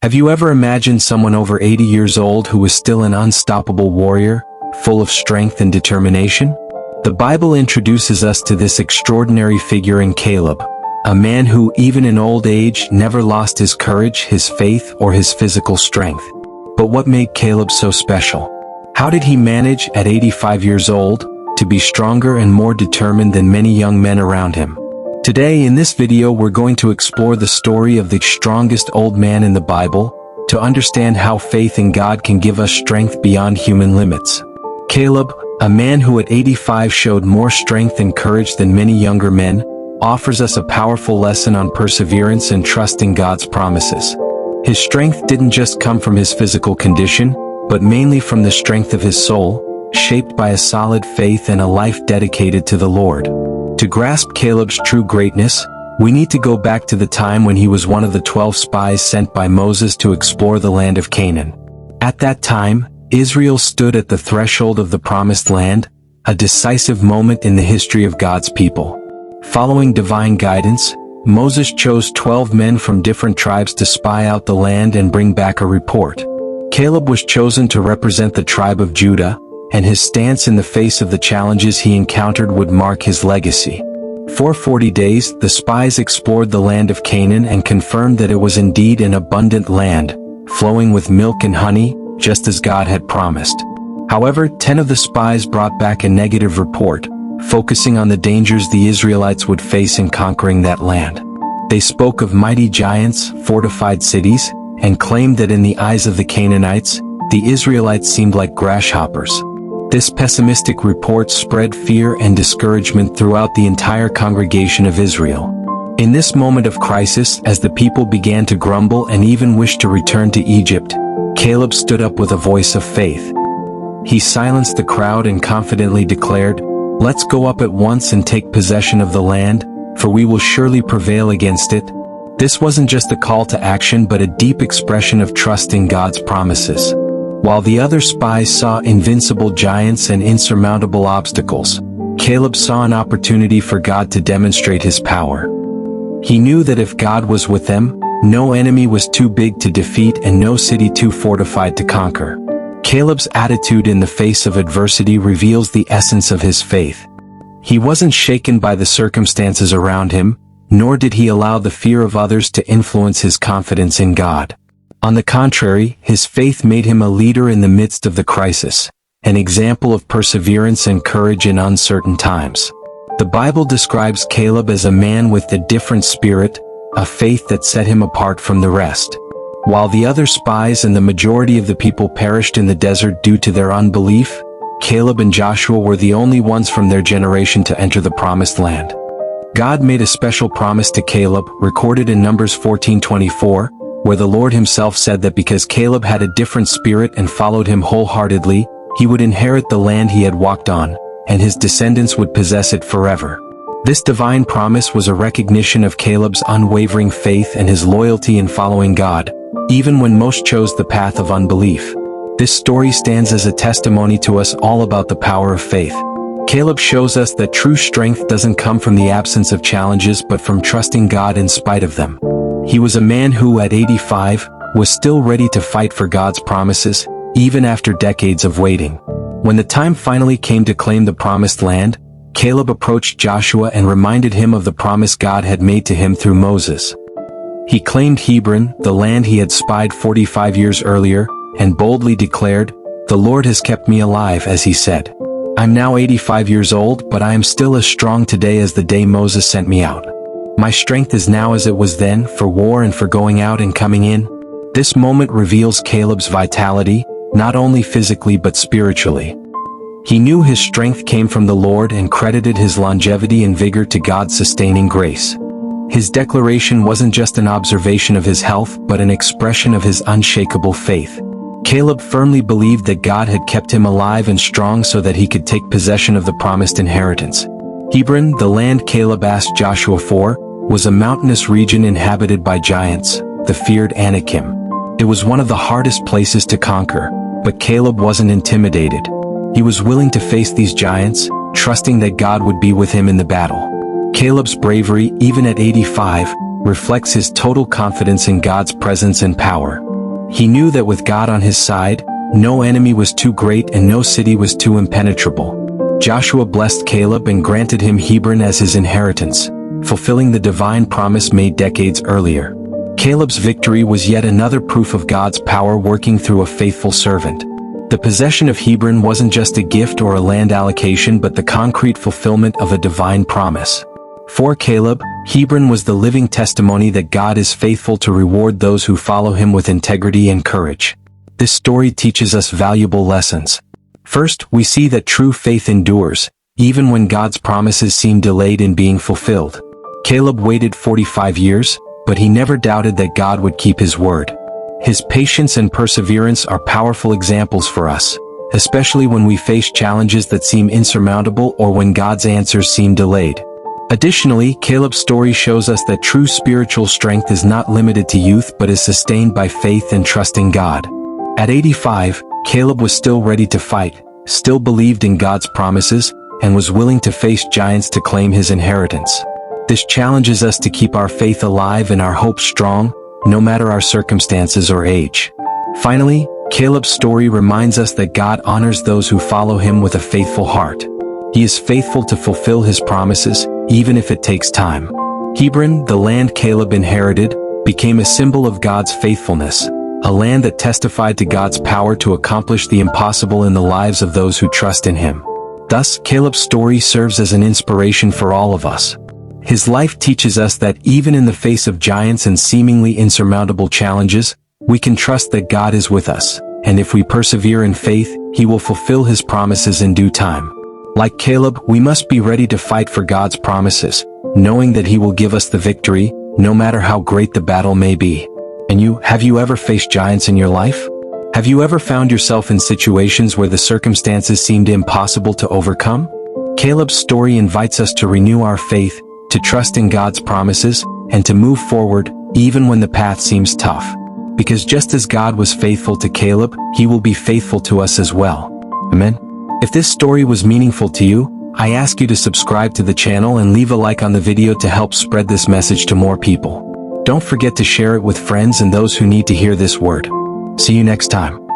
Have you ever imagined someone over 80 years old who was still an unstoppable warrior, full of strength and determination? The Bible introduces us to this extraordinary figure in Caleb, a man who, even in old age, never lost his courage, his faith, or his physical strength. But what made Caleb so special? How did he manage, at 85 years old, to be stronger and more determined than many young men around him? Today, in this video, we're going to explore the story of the strongest old man in the Bible, to understand how faith in God can give us strength beyond human limits. Caleb, a man who at 85 showed more strength and courage than many younger men, offers us a powerful lesson on perseverance and trusting God's promises. His strength didn't just come from his physical condition, but mainly from the strength of his soul, shaped by a solid faith and a life dedicated to the Lord. To grasp Caleb's true greatness, we need to go back to the time when he was one of the 12 spies sent by Moses to explore the land of Canaan. At that time, Israel stood at the threshold of the Promised Land, a decisive moment in the history of God's people. Following divine guidance, Moses chose 12 men from different tribes to spy out the land and bring back a report. Caleb was chosen to represent the tribe of Judah, and his stance in the face of the challenges he encountered would mark his legacy. For 40 days, the spies explored the land of Canaan and confirmed that it was indeed an abundant land, flowing with milk and honey, just as God had promised. However, 10 of the spies brought back a negative report, focusing on the dangers the Israelites would face in conquering that land. They spoke of mighty giants, fortified cities, and claimed that in the eyes of the Canaanites, the Israelites seemed like grasshoppers. This pessimistic report spread fear and discouragement throughout the entire congregation of Israel. In this moment of crisis, as the people began to grumble and even wish to return to Egypt, Caleb stood up with a voice of faith. He silenced the crowd and confidently declared, "Let's go up at once and take possession of the land, for we will surely prevail against it." This wasn't just a call to action but a deep expression of trust in God's promises. While the other spies saw invincible giants and insurmountable obstacles, Caleb saw an opportunity for God to demonstrate his power. He knew that if God was with them, no enemy was too big to defeat and no city too fortified to conquer. Caleb's attitude in the face of adversity reveals the essence of his faith. He wasn't shaken by the circumstances around him, nor did he allow the fear of others to influence his confidence in God. On the contrary, his faith made him a leader in the midst of the crisis, an example of perseverance and courage in uncertain times. The Bible describes Caleb as a man with a different spirit, a faith that set him apart from the rest. While the other spies and the majority of the people perished in the desert due to their unbelief, Caleb and Joshua were the only ones from their generation to enter the Promised Land. God made a special promise to Caleb, recorded in Numbers 14:24, where the Lord himself said that because Caleb had a different spirit and followed him wholeheartedly, he would inherit the land he had walked on, and his descendants would possess it forever. This divine promise was a recognition of Caleb's unwavering faith and his loyalty in following God, even when most chose the path of unbelief. This story stands as a testimony to us all about the power of faith. Caleb shows us that true strength doesn't come from the absence of challenges but from trusting God in spite of them. He was a man who, at 85, was still ready to fight for God's promises, even after decades of waiting. When the time finally came to claim the Promised Land, Caleb approached Joshua and reminded him of the promise God had made to him through Moses. He claimed Hebron, the land he had spied 45 years earlier, and boldly declared, "The Lord has kept me alive," as he said. "I'm now 85 years old, but I am still as strong today as the day Moses sent me out. My strength is now as it was then, for war and for going out and coming in." This moment reveals Caleb's vitality, not only physically but spiritually. He knew his strength came from the Lord and credited his longevity and vigor to God's sustaining grace. His declaration wasn't just an observation of his health but an expression of his unshakable faith. Caleb firmly believed that God had kept him alive and strong so that he could take possession of the promised inheritance. Hebron, the land Caleb asked Joshua for, was a mountainous region inhabited by giants, the feared Anakim. It was one of the hardest places to conquer, but Caleb wasn't intimidated. He was willing to face these giants, trusting that God would be with him in the battle. Caleb's bravery, even at 85, reflects his total confidence in God's presence and power. He knew that with God on his side, no enemy was too great and no city was too impenetrable. Joshua blessed Caleb and granted him Hebron as his inheritance, fulfilling the divine promise made decades earlier. Caleb's victory was yet another proof of God's power working through a faithful servant. The possession of Hebron wasn't just a gift or a land allocation but the concrete fulfillment of a divine promise. For Caleb, Hebron was the living testimony that God is faithful to reward those who follow him with integrity and courage. This story teaches us valuable lessons. First, we see that true faith endures, even when God's promises seem delayed in being fulfilled. Caleb waited 45 years, but he never doubted that God would keep his word. His patience and perseverance are powerful examples for us, especially when we face challenges that seem insurmountable or when God's answers seem delayed. Additionally, Caleb's story shows us that true spiritual strength is not limited to youth but is sustained by faith and trust in God. At 85, Caleb was still ready to fight, still believed in God's promises, and was willing to face giants to claim his inheritance. This challenges us to keep our faith alive and our hope strong, no matter our circumstances or age. Finally, Caleb's story reminds us that God honors those who follow him with a faithful heart. He is faithful to fulfill his promises, even if it takes time. Hebron, the land Caleb inherited, became a symbol of God's faithfulness, a land that testified to God's power to accomplish the impossible in the lives of those who trust in him. Thus, Caleb's story serves as an inspiration for all of us. His life teaches us that even in the face of giants and seemingly insurmountable challenges, we can trust that God is with us, and if we persevere in faith, he will fulfill his promises in due time. Like Caleb, we must be ready to fight for God's promises, knowing that he will give us the victory, no matter how great the battle may be. And have you ever faced giants in your life? Have you ever found yourself in situations where the circumstances seemed impossible to overcome? Caleb's story invites us to renew our faith, to trust in God's promises, and to move forward, even when the path seems tough. Because just as God was faithful to Caleb, he will be faithful to us as well. Amen. If this story was meaningful to you, I ask you to subscribe to the channel and leave a like on the video to help spread this message to more people. Don't forget to share it with friends and those who need to hear this word. See you next time.